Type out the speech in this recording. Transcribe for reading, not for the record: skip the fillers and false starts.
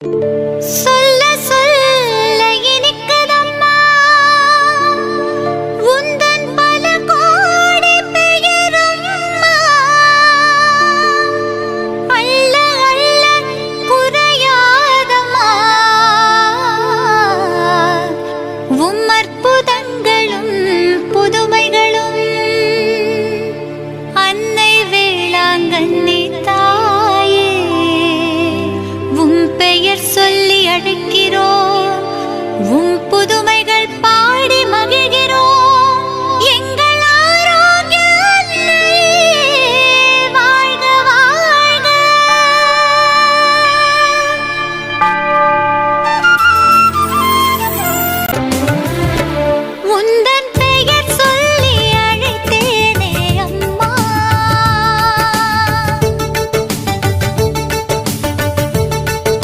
சொல்ல சொல்ல இனிக்குதம்மா உந்தன் பல கோடி பெயரம்மா, அள்ள அள்ள குறையாதம்மா உம் அற்புதங்களும் புதுமைகளும். அன்னை வேளாங்கண்ணி தாயே, உம் பெயர் சொல்லி அழைக்கிறோம், உம் புதுமை